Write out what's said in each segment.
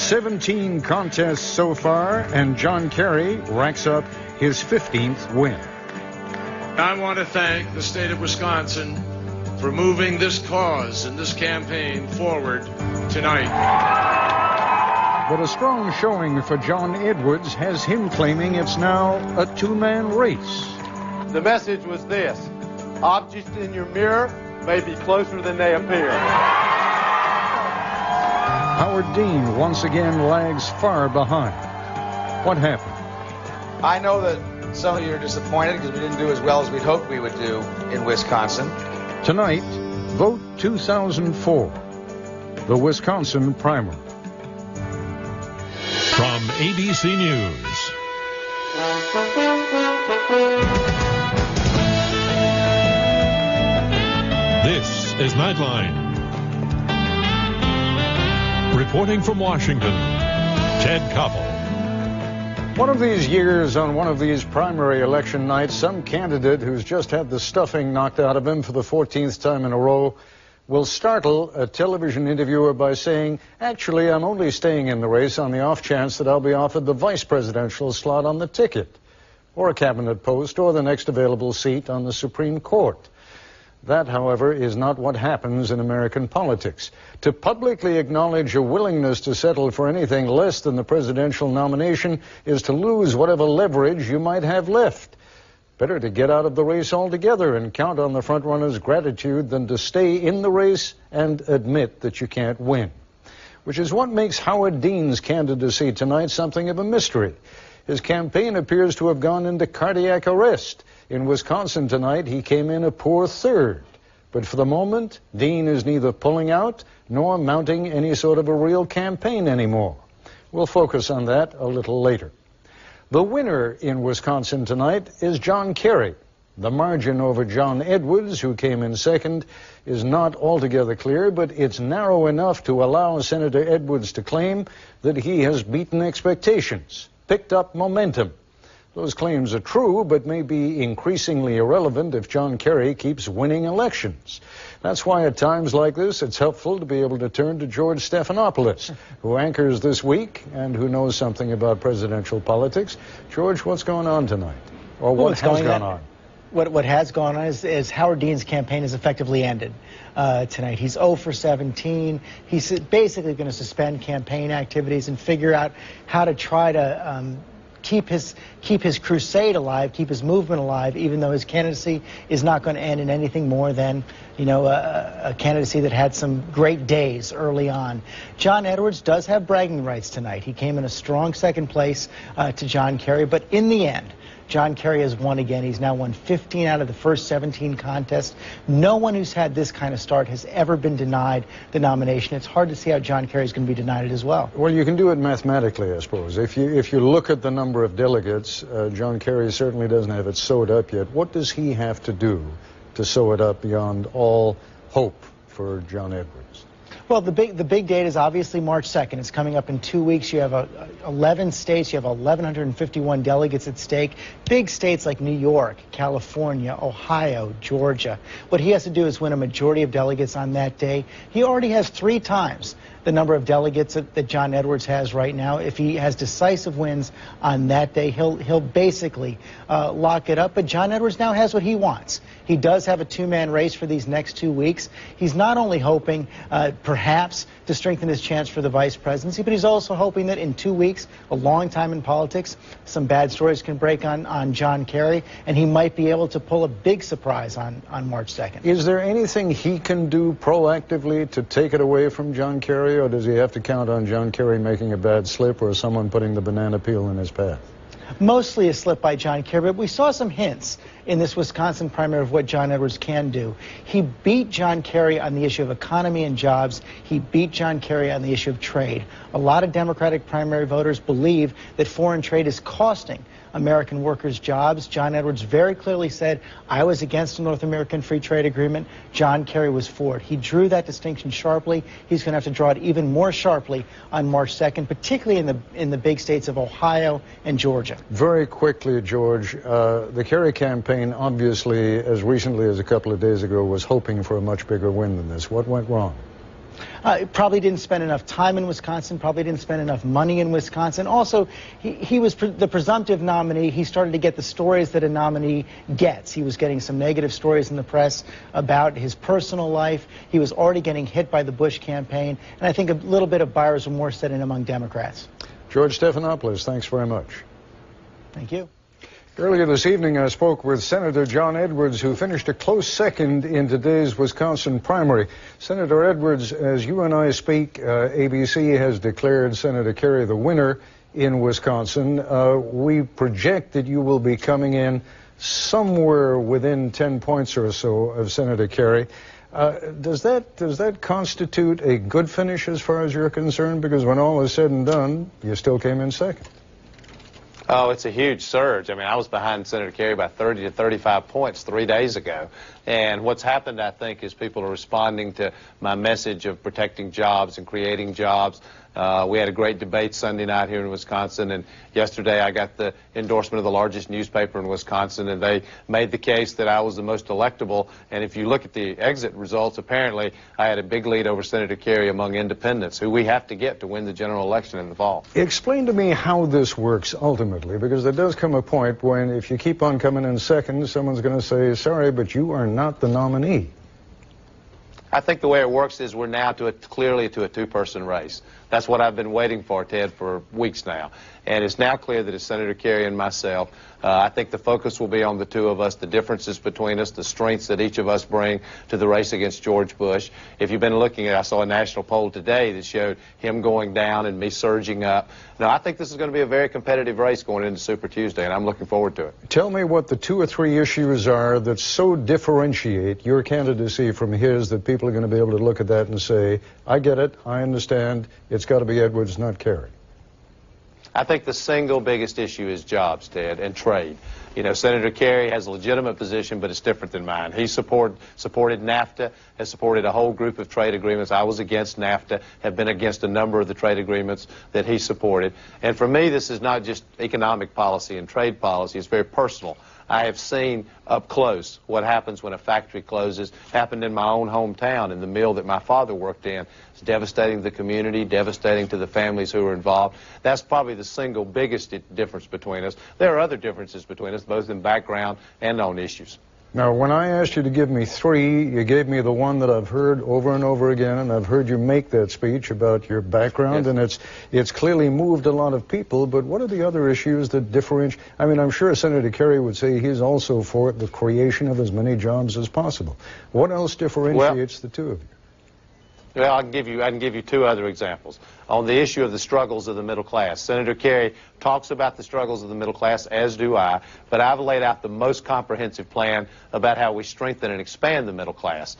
17 contests so far, and John Kerry racks up his 15th win. I want to thank the state of Wisconsin for moving this cause and this campaign forward tonight. But a strong showing for John Edwards has him claiming it's now a two-man race. The message was this: objects in your mirror may be closer than they appear. Howard Dean once again lags far behind. What happened? I know that some of you are disappointed because we didn't do as well as we'd hoped we would do in Wisconsin. Tonight, vote 2004, the Wisconsin primary. From ABC News. This is Nightline. Reporting from Washington, Ted Koppel. One of these years, on one of these primary election nights, some candidate who's just had the stuffing knocked out of him for the 14th time in a row will startle a television interviewer by saying, actually, I'm only staying in the race on the off chance that I'll be offered the vice presidential slot on the ticket, or a cabinet post, or the next available seat on the Supreme Court. That, however, is not what happens in American politics. To publicly acknowledge a willingness to settle for anything less than the presidential nomination is to lose whatever leverage you might have left. Better to get out of the race altogether and count on the frontrunner's gratitude than to stay in the race and admit that you can't win. Which is what makes Howard Dean's candidacy tonight something of a mystery. His campaign appears to have gone into cardiac arrest. In Wisconsin tonight, he came in a poor third. But for the moment, Dean is neither pulling out nor mounting any sort of a real campaign anymore. We'll focus on that a little later. The winner in Wisconsin tonight is John Kerry. The margin over John Edwards, who came in second, is not altogether clear, but it's narrow enough to allow Senator Edwards to claim that he has beaten expectations, picked up momentum. Those claims are true, but may be increasingly irrelevant if John Kerry keeps winning elections. That's why at times like this, it's helpful to be able to turn to George Stephanopoulos, who anchors This Week and who knows something about presidential politics. George, what's going on tonight? Or what has gone on? What has gone on is Howard Dean's campaign has effectively ended tonight. He's 0 for 17. He's basically going to suspend campaign activities and figure out how to try to keep his crusade alive, keep his movement alive, even though his candidacy is not going to end in anything more than, you know, a candidacy that had some great days early on. John Edwards does have bragging rights tonight. He came in a strong second place to John Kerry, but in the end, John Kerry has won again. He's now won 15 out of the first 17 contests. No one who's had this kind of start has ever been denied the nomination. It's hard to see how John Kerry is going to be denied it as well. Well, you can do it mathematically, I suppose. If you look at the number of delegates, John Kerry certainly doesn't have it sewed up yet. What does he have to do to sew it up beyond all hope for John Edwards? Well, the big date is obviously March 2nd. It's coming up in 2 weeks. You have 11 states. You have 1,151 delegates at stake. Big states like New York, California, Ohio, Georgia. What he has to do is win a majority of delegates on that day. He already has 3 times the number of delegates that John Edwards has right now. If he has decisive wins on that day, he'll basically lock it up. But John Edwards now has what he wants. He does have a two-man race for these next 2 weeks. He's not only hoping perhaps to strengthen his chance for the vice presidency, but he's also hoping that in 2 weeks, a long time in politics, some bad stories can break on John Kerry, and he might be able to pull a big surprise on March 2nd. Is there anything he can do proactively to take it away from John Kerry, or does he have to count on John Kerry making a bad slip or someone putting the banana peel in his path? Mostly a slip by John Kerry, but we saw some hints in this Wisconsin primary of what John Edwards can do. He beat John Kerry on the issue of economy and jobs. He beat John Kerry on the issue of trade. A lot of Democratic primary voters believe that foreign trade is costing American workers jobs. John Edwards very clearly said, I was against a North American free trade agreement. John Kerry was for it. He drew that distinction sharply. He's going to have to draw it even more sharply on March 2nd, particularly in the big states of Ohio and Georgia. Very quickly, George, the Kerry campaign, obviously, as recently as a couple of days ago, was hoping for a much bigger win than this. What went wrong? Probably didn't spend enough time in Wisconsin, probably didn't spend enough money in Wisconsin. Also, he was the presumptive nominee. He started to get the stories that a nominee gets. He was getting some negative stories in the press about his personal life. He was already getting hit by the Bush campaign. And I think a little bit of buyer's remorse set in among Democrats. George Stephanopoulos, thanks very much. Thank you. Earlier this evening, I spoke with Senator John Edwards, who finished a close second in today's Wisconsin primary. Senator Edwards, as you and I speak, ABC has declared Senator Kerry the winner in Wisconsin. We project that you will be coming in somewhere within 10 points or so of Senator Kerry. Does that constitute a good finish as far as you're concerned? Because when all is said and done, you still came in second. Oh, it's a huge surge. I mean, I was behind Senator Kerry by 30 to 35 points 3 days ago. And what's happened, I think, is people are responding to my message of protecting jobs and creating jobs. We had a great debate Sunday night here in Wisconsin, and yesterday I got the endorsement of the largest newspaper in Wisconsin, and they made the case that I was the most electable. And if you look at the exit results, apparently I had a big lead over Senator Kerry among independents, who we have to get to win the general election in the fall. Explain to me how this works ultimately, because there does come a point when if you keep on coming in second, someone's going to say, sorry, but you are not the nominee. I think the way it works is we're now clearly to a two-person race. That's what I've been waiting for, Ted, for weeks now. And it's now clear that it's Senator Kerry and myself. I think the focus will be on the two of us, the differences between us, the strengths that each of us bring to the race against George Bush. If you've been looking at it, I saw a national poll today that showed him going down and me surging up. Now, I think this is going to be a very competitive race going into Super Tuesday, and I'm looking forward to it. Tell me what the 2 or 3 issues are that so differentiate your candidacy from his that people are going to be able to look at that and say, I get it, I understand, it's got to be Edwards, not Kerry. I think the single biggest issue is jobs, Ted, and trade. You know, Senator Kerry has a legitimate position, but it's different than mine. He supported NAFTA, has supported a whole group of trade agreements. I was against NAFTA, have been against a number of the trade agreements that he supported. And for me, this is not just economic policy and trade policy. It's very personal. I have seen up close what happens when a factory closes. Happened in my own hometown in the mill that my father worked in. It's devastating to the community, devastating to the families who are involved. That's probably the single biggest difference between us. There are other differences between us, both in background and on issues. Now, when I asked you to give me 3, you gave me the one that I've heard over and over again, and I've heard you make that speech about your background, yes. And it's clearly moved a lot of people, but what are the other issues that differentiate? I mean, I'm sure Senator Kerry would say he's also for the creation of as many jobs as possible. What else differentiates the two of you? Well, I can give you 2 other examples. On the issue of the struggles of the middle class, Senator Kerry talks about the struggles of the middle class, as do I, but I've laid out the most comprehensive plan about how we strengthen and expand the middle class,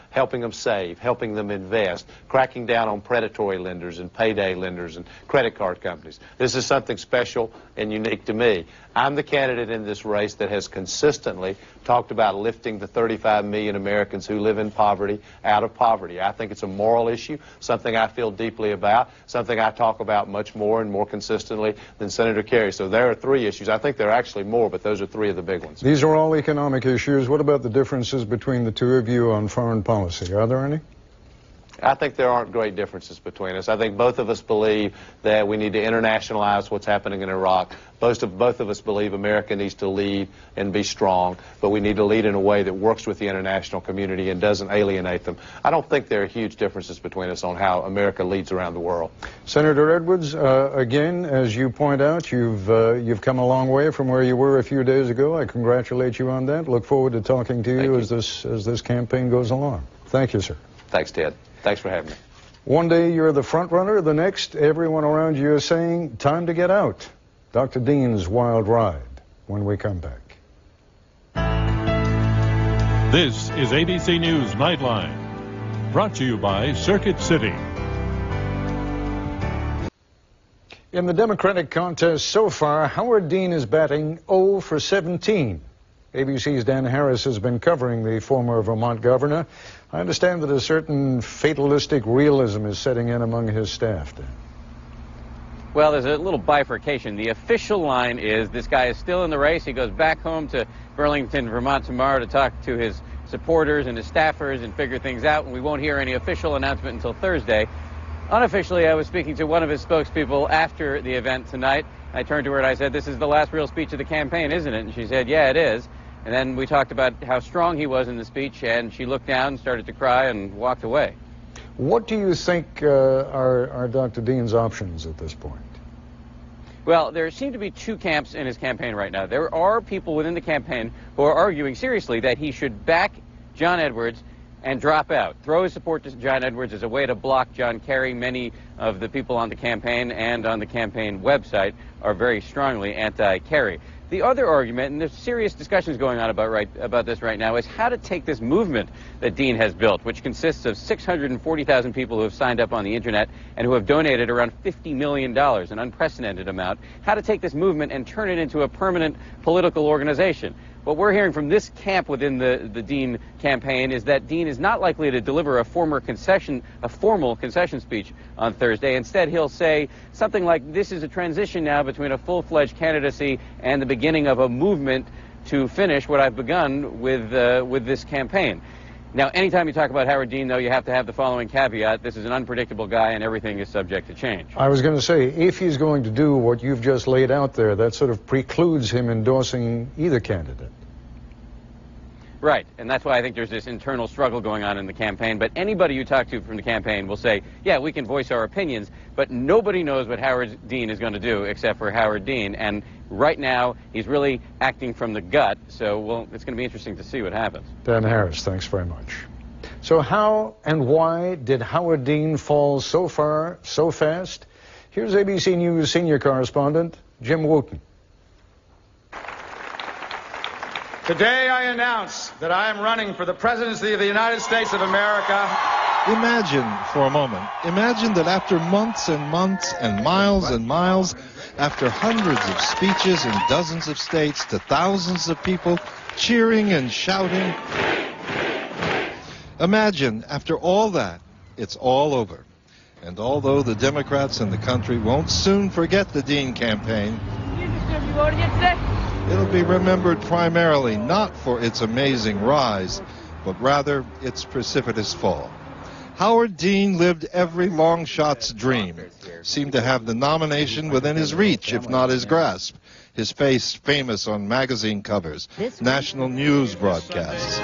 helping them save, helping them invest, cracking down on predatory lenders and payday lenders and credit card companies. This is something special and unique to me. I'm the candidate in this race that has consistently talked about lifting the 35 million Americans who live in poverty out of poverty. I think it's a moral issue, something I feel deeply about, something I talk about much more and more consistently than Senator Kerry. So there are 3 issues. I think there are actually more, but those are 3 of the big ones. These are all economic issues. What about the differences between the two of you on foreign policy? Are there any? I think there aren't great differences between us. I think both of us believe that we need to internationalize what's happening in Iraq. Both of us believe America needs to lead and be strong, but we need to lead in a way that works with the international community and doesn't alienate them. I don't think there are huge differences between us on how America leads around the world. Senator Edwards, again, as you point out, you've come a long way from where you were a few days ago. I congratulate you on that. Look forward to talking to you as this campaign goes along. Thank you, sir. Thanks, Ted. Thanks for having me. One day you're the front runner, the next everyone around you is saying, time to get out. Dr. Dean's Wild Ride when we come back. This is ABC News Nightline, brought to you by Circuit City. In the Democratic contest so far, Howard Dean is batting 0 for 17. ABC's Dan Harris has been covering the former Vermont governor. I understand that a certain fatalistic realism is setting in among his staff. Well, there's a little bifurcation. The official line is this guy is still in the race. He goes back home to Burlington, Vermont tomorrow to talk to his supporters and his staffers and figure things out, and we won't hear any official announcement until Thursday. Unofficially, I was speaking to one of his spokespeople after the event tonight. I turned to her and I said, "This is the last real speech of the campaign, isn't it?" And she said, "Yeah, it is." And then we talked about how strong he was in the speech, and she looked down, started to cry, and walked away. What do you think are Dr. Dean's options at this point? Well, there seem to be two camps in his campaign right now. There are people within the campaign who are arguing seriously that he should back John Edwards and drop out. Throw his support to John Edwards as a way to block John Kerry. Many of the people on the campaign and on the campaign website are very strongly anti-Kerry. The other argument, and there's serious discussions going on about this right now, is how to take this movement that Dean has built, which consists of 640,000 people who have signed up on the internet and who have donated around $50 million, an unprecedented amount, how to take this movement and turn it into a permanent political organization. What we're hearing from this camp within the Dean campaign is that Dean is not likely to deliver a formal concession speech on Thursday. Instead, he'll say something like, "This is a transition now between a full-fledged candidacy and the beginning of a movement to finish what I've begun with this campaign." Now, anytime you talk about Howard Dean, though, you have to have the following caveat. This is an unpredictable guy, and everything is subject to change. I was going to say, if he's going to do what you've just laid out there, that sort of precludes him endorsing either candidate. Right, and that's why I think there's this internal struggle going on in the campaign. But anybody you talk to from the campaign will say, yeah, we can voice our opinions, but nobody knows what Howard Dean is going to do except for Howard Dean. And right now, he's really acting from the gut, so it's going to be interesting to see what happens. Dan Harris, thanks very much. So how and why did Howard Dean fall so far, so fast? Here's ABC News senior correspondent Jim Wooten. Today I announce that I am running for the presidency of the United States of America. Imagine for a moment, imagine that after months and months and miles, after hundreds of speeches in dozens of states to thousands of people cheering and shouting, imagine after all that, it's all over. And although the Democrats in the country won't soon forget the Dean campaign, it'll be remembered primarily not for its amazing rise, but rather its precipitous fall. Howard Dean lived every long shot's dream, seemed to have the nomination within his reach, if not his grasp. His face famous on magazine covers, national news broadcasts.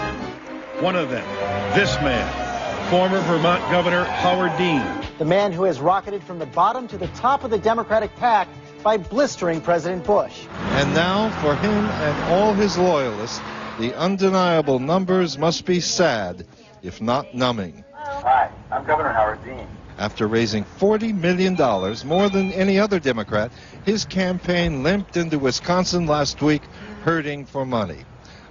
One of them, this man, former Vermont Governor Howard Dean. The man who has rocketed from the bottom to the top of the Democratic pack by blistering President Bush. And now, for him and all his loyalists, the undeniable numbers must be sad, if not numbing. Hi, I'm Governor Howard Dean. After raising $40 million, more than any other Democrat, his campaign limped into Wisconsin last week, hurting for money.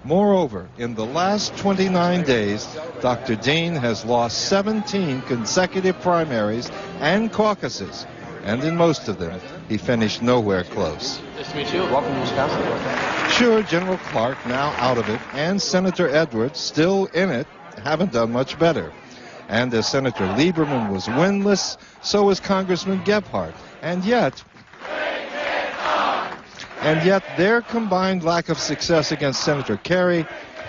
Moreover, in the last 29 days, Dr. Dean has lost 17 consecutive primaries and caucuses, and in most of them, he finished nowhere close. Nice to meet you. Welcome to Wisconsin. Sure, General Clark, now out of it, and Senator Edwards, still in it, haven't done much better. And as Senator Lieberman was winless, so was Congressman Gephardt. And yet their combined lack of success against Senator Kerry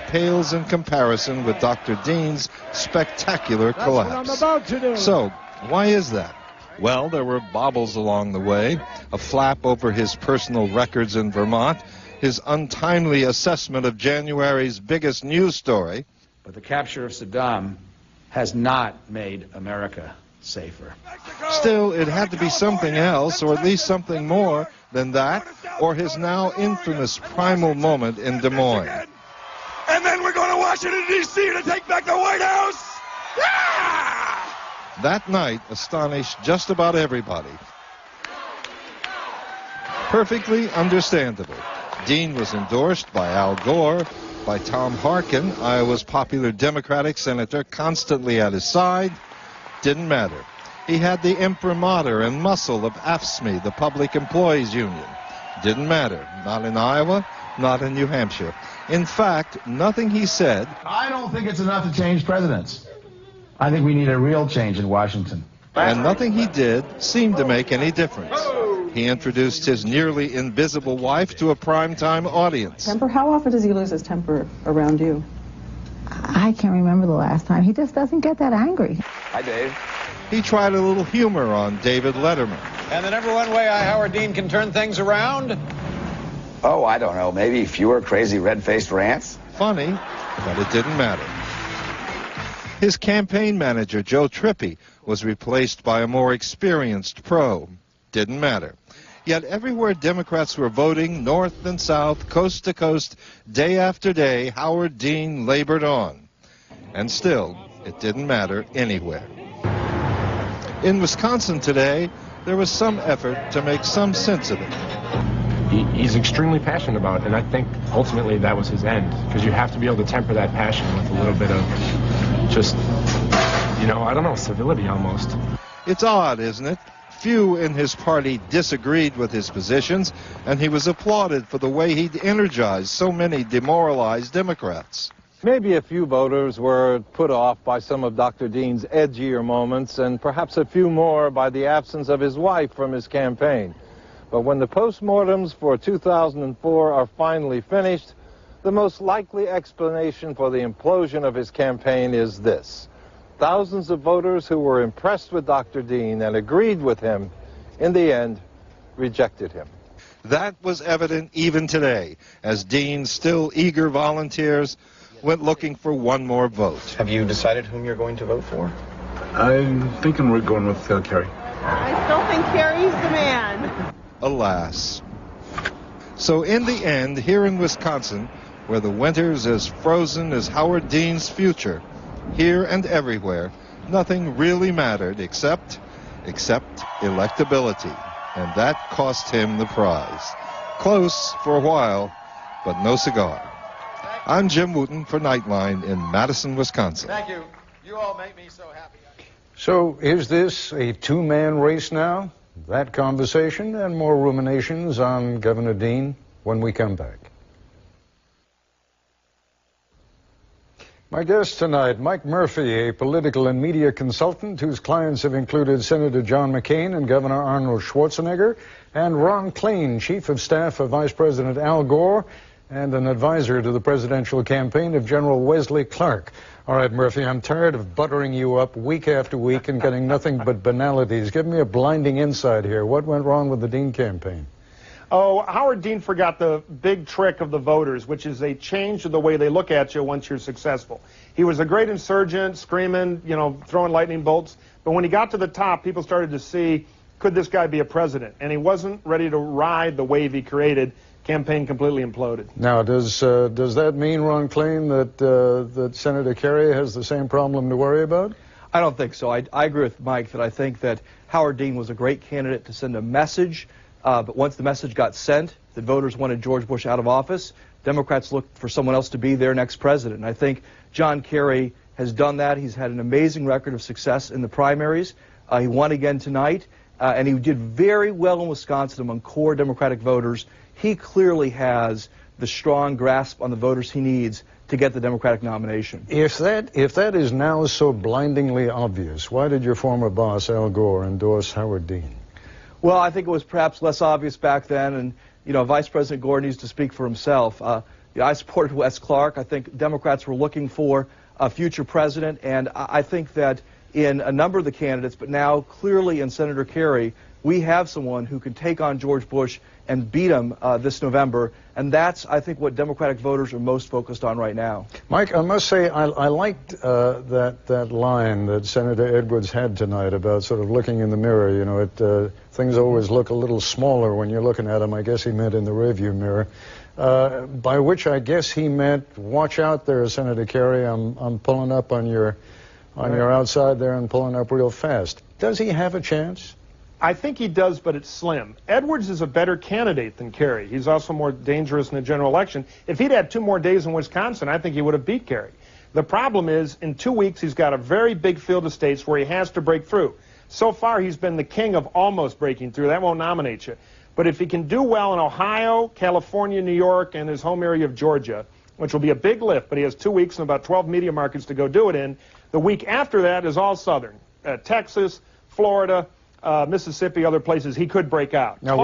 pales in comparison with Dr. Dean's spectacular collapse. That's what I'm about to do. So, why is that? Well, there were bobbles along the way, a flap over his personal records in Vermont, his untimely assessment of January's biggest news story. But the capture of Saddam has not made America safer. Still, it had to be something else, or at least something more than that, or his now infamous primal moment in Des Moines. And then we're going to Washington, D.C. to take back the White House! Yeah! That night astonished just about everybody. Perfectly understandable. Dean was endorsed by Al Gore, by Tom Harkin, Iowa's popular Democratic senator, constantly at his side. Didn't matter. He had the imprimatur and muscle of AFSCME, the Public Employees Union. Didn't matter. Not in Iowa, not in New Hampshire. In fact, nothing he said... I don't think it's enough to change presidents. I think we need a real change in Washington. And nothing he did seemed to make any difference. He introduced his nearly invisible wife to a primetime audience. Temper? How often does he lose his temper around you? I I can't remember the last time. He just doesn't get that angry. Hi, Dave. He tried a little humor on David Letterman. And the number one way Howard Dean can turn things around? Oh, I don't know. Maybe fewer crazy red-faced rants? Funny, but it didn't matter. His campaign manager, Joe Trippi, was replaced by a more experienced pro. Didn't matter. Yet everywhere Democrats were voting, north and south, coast to coast, day after day, Howard Dean labored on. And still, it didn't matter anywhere. In Wisconsin today, there was some effort to make some sense of it. He's extremely passionate about it, and I think ultimately that was his end, because you have to be able to temper that passion with a little bit of just, you know, I don't know, civility almost. It's odd, isn't it? Few in his party disagreed with his positions, and he was applauded for the way he'd energized so many demoralized Democrats. Maybe a few voters were put off by some of Dr. Dean's edgier moments, and perhaps a few more by the absence of his wife from his campaign. But when the postmortems for 2004 are finally finished, the most likely explanation for the implosion of his campaign is this. Thousands of voters who were impressed with Dr. Dean and agreed with him, in the end, rejected him. That was evident even today, as Dean's still eager volunteers went looking for one more vote. Have you decided whom you're going to vote for? I'm thinking we're going with Kerry. I still think Kerry's the man. Alas. So in the end, here in Wisconsin, where the winter's as frozen as Howard Dean's future, here and everywhere, nothing really mattered except electability. And that cost him the prize. Close for a while, but no cigar. I'm Jim Wooten for Nightline in Madison, Wisconsin. Thank you. You all make me so happy. So is this a two-man race now? That conversation and more ruminations on Governor Dean when we come back. My guest tonight, Mike Murphy, a political and media consultant whose clients have included Senator John McCain and Governor Arnold Schwarzenegger, and Ron Klain, Chief of Staff of Vice President Al Gore, and an advisor to the presidential campaign of General Wesley Clark. All right, Murphy, I'm tired of buttering you up week after week and getting nothing but banalities. Give me a blinding insight here. What went wrong with the Dean campaign? Oh, Howard Dean forgot the big trick of the voters, which is they change the way they look at you once you're successful. He was a great insurgent, screaming, you know, throwing lightning bolts. But when he got to the top, people started to see, could this guy be a president? And he wasn't ready to ride the wave he created. Campaign completely imploded. Now, does that mean, Ron Klain, that Senator Kerry has the same problem to worry about? I don't think so. I agree with Mike that I think that Howard Dean was a great candidate to send a message, but once the message got sent, the voters wanted George Bush out of office. Democrats looked for someone else to be their next president. And I think John Kerry has done that. He's had an amazing record of success in the primaries. He won again tonight, and he did very well in Wisconsin among core Democratic voters. He clearly has the strong grasp on the voters he needs to get the Democratic nomination. If that is now so blindingly obvious, why did your former boss, Al Gore, endorse Howard Dean? Well, I think it was perhaps less obvious back then, and, you know, Vice President Gore needs to speak for himself. I supported Wes Clark. I think Democrats were looking for a future president, and I think that in a number of the candidates, but now clearly in Senator Kerry, we have someone who can take on George Bush and beat him this November, and that's, I think, what Democratic voters are most focused on right now. Mike, I must say I liked that line that Senator Edwards had tonight about sort of looking in the mirror. You know, things always look a little smaller when you're looking at them. I guess he meant in the rearview mirror, by which I guess he meant, watch out there, Senator Kerry. I'm pulling up on your outside there and pulling up real fast. Does he have a chance? I think he does, but it's slim. Edwards is a better candidate than Kerry. He's also more dangerous in the general election. If he'd had 2 more days in Wisconsin, I think he would have beat Kerry. The problem is, in 2 weeks, he's got a very big field of states where he has to break through. So far, he's been the king of almost breaking through. That won't nominate you. But if he can do well in Ohio, California, New York, and his home area of Georgia, which will be a big lift, but he has 2 weeks and about 12 media markets to go do it in, the week after that is all Southern. Texas, Florida, Mississippi, other places, he could break out. Now,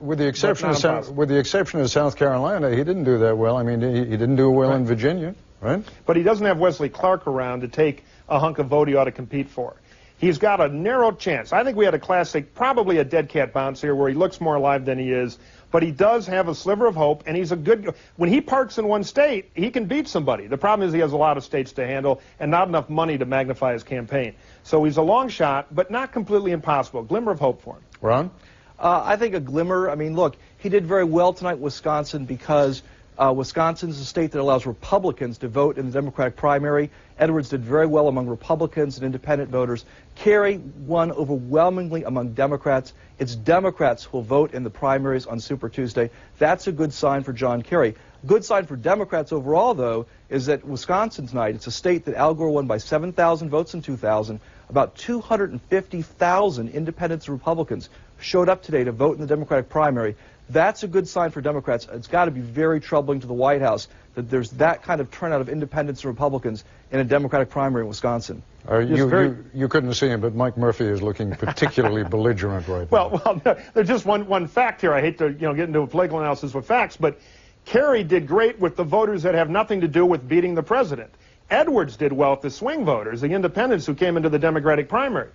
with the exception of South Carolina, he didn't do that well. I mean, he didn't do well in Virginia. Right. But he doesn't have Wesley Clark around to take a hunk of vote he ought to compete for. He's got a narrow chance. I think we had a classic, probably a dead cat bounce here where he looks more alive than he is, but he does have a sliver of hope, and he's a good... When he parks in one state, he can beat somebody. The problem is he has a lot of states to handle and not enough money to magnify his campaign. So he's a long shot, but not completely impossible. Glimmer of hope for him. Ron? I think a glimmer. I mean, look, he did very well tonight in Wisconsin because Wisconsin is a state that allows Republicans to vote in the Democratic primary. Edwards did very well among Republicans and independent voters. Kerry won overwhelmingly among Democrats. It's Democrats who will vote in the primaries on Super Tuesday. That's a good sign for John Kerry. A good sign for Democrats overall, though, is that Wisconsin tonight, it's a state that Al Gore won by 7,000 votes in 2000. About 250,000 independents and Republicans showed up today to vote in the Democratic primary. That's a good sign for Democrats. It's got to be very troubling to the White House that there's that kind of turnout of independents and Republicans in a Democratic primary in Wisconsin. You couldn't see him, but Mike Murphy is looking particularly belligerent right now. Well, there's just one fact here. I hate to get into a political analysis with facts, but Kerry did great with the voters that have nothing to do with beating the president. Edwards did well with the swing voters, the independents who came into the Democratic primary.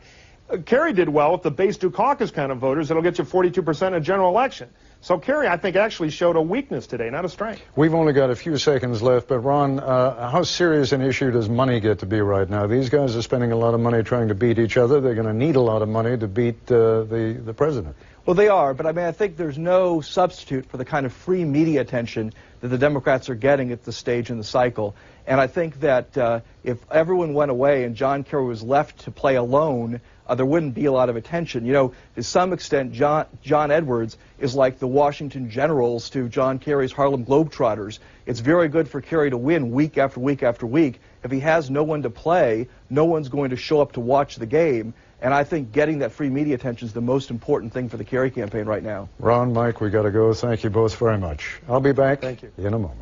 Kerry did well with the base Dukakis kind of voters that'll get you 42% in a general election. So Kerry, I think, actually showed a weakness today, not a strength. We've only got a few seconds left, but Ron, how serious an issue does money get to be right now? These guys are spending a lot of money trying to beat each other. They're going to need a lot of money to beat the president. Well, they are, but I mean, I think there's no substitute for the kind of free media attention that the Democrats are getting at this stage in the cycle. And I think that if everyone went away and John Kerry was left to play alone, there wouldn't be a lot of attention. You know, to some extent, John Edwards is like the Washington Generals to John Kerry's Harlem Globetrotters. It's very good for Kerry to win week after week after week. If he has no one to play, no one's going to show up to watch the game. And I think getting that free media attention is the most important thing for the Kerry campaign right now. Ron, Mike, we got to go. Thank you both very much. I'll be back in a moment.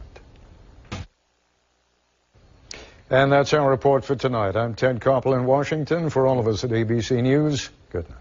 And that's our report for tonight. I'm Ted Koppel in Washington. For all of us at ABC News, good night.